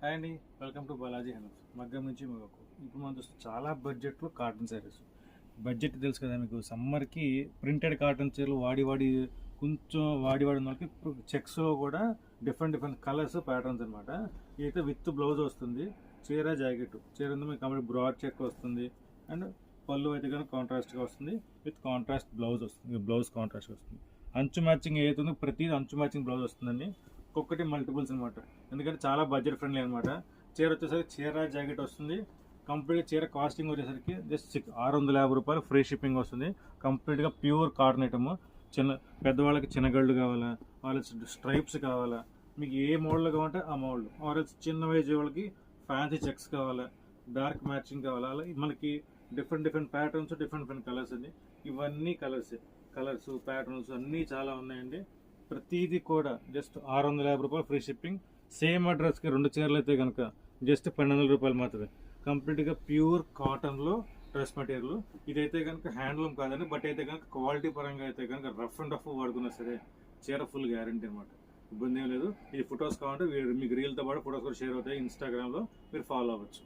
Hi అండి, welcome to Balaji health. మగ్గం నుంచి మగకు ఇప్పుడు మన చూస్తే చాలా బడ్జెట్లో కాటన్ శారీస్. బడ్జెట్ తెలుసు కదా మీకు. సమ్మర్కి ప్రింటెడ్ కాటన్ చీరలు కొంచెం వాడి ఉన్న వాళ్ళకి ఇప్పుడు చెక్స్లో కూడా డిఫరెంట్ కలర్స్ ప్యాటర్న్స్ అనమాట. ఇదైతే విత్ బ్లౌజ్ వస్తుంది, చీర జాకెట్. చీర మీకు కంప్లీట్ బ్రాడ్ చెక్ వస్తుంది, అండ్ పళ్ళు అయితే కనుక కాంట్రాస్ట్గా వస్తుంది, విత్ కాంట్రాస్ట్ బ్లౌజ్ వస్తుంది. బ్లౌజ్ కాంట్రాస్ట్ వస్తుంది. అంచు మ్యాచింగ్ ఏదైతుందో ప్రతిదీ అంచు మ్యాచింగ్ బ్లౌజ్ వస్తుందండి. ఒక్కొక్కటి మల్టిపుల్స్ అనమాట, ఎందుకంటే చాలా బడ్జెట్ ఫ్రెండ్లీ అనమాట. చీర వచ్చేసరికి చీర జాకెట్ వస్తుంది. కంప్లీట్ చీర కాస్టింగ్ వచ్చేసరికి జస్ట్ 650 రూపాయలు, ఫ్రీ షిప్పింగ్ వస్తుంది. కంప్లీట్గా ప్యూర్ కాటన్ ఐటమ్. పెద్దవాళ్ళకి చిన్నగళ్ళు కావాలా, వాళ్ళకి స్ట్రైప్స్ కావాలా, మీకు ఏ మోడల్ కావాలంటే ఆ మోడల్. ఆర్ఎల్స్ చిన్న ఏజ్ వాళ్ళకి ఫ్యాన్సీ చెక్స్ కావాలా, డార్క్ మ్యాచింగ్ కావాలా, అలా మనకి డిఫరెంట్ ప్యాటర్న్స్, డిఫరెంట్ కలర్స్ అండి. ఇవన్నీ కలర్స్ ప్యాటర్న్స్ అన్నీ చాలా ఉన్నాయండి. ప్రతిదీ కూడా జస్ట్ 650 రూపాయలు, ఫ్రీ షిప్పింగ్. సేమ్ అడ్రస్కి 2 చీరలు అయితే కనుక జస్ట్ 1200 రూపాయలు మాత్రమే. కంప్లీట్గా ప్యూర్ కాటన్లో డ్రెస్ మెటీరియల్. ఇదైతే కనుక హ్యాండ్లూమ్ కాదండి, బట్ అయితే కనుక క్వాలిటీ పరంగా అయితే కనుక రఫ్ అండ్ టఫ్ వాడుకున్నా సరే చీర ఫుల్ గ్యారంటీ అనమాట. ఇబ్బంది ఏం లేదు. ఈ ఫొటోస్ కావాలంటే మీకు రీల్తో పాటు ఫొటోస్ కూడా షేర్ అవుతాయి. ఇన్స్టాగ్రామ్లో మీరు ఫాలో అవ్వచ్చు.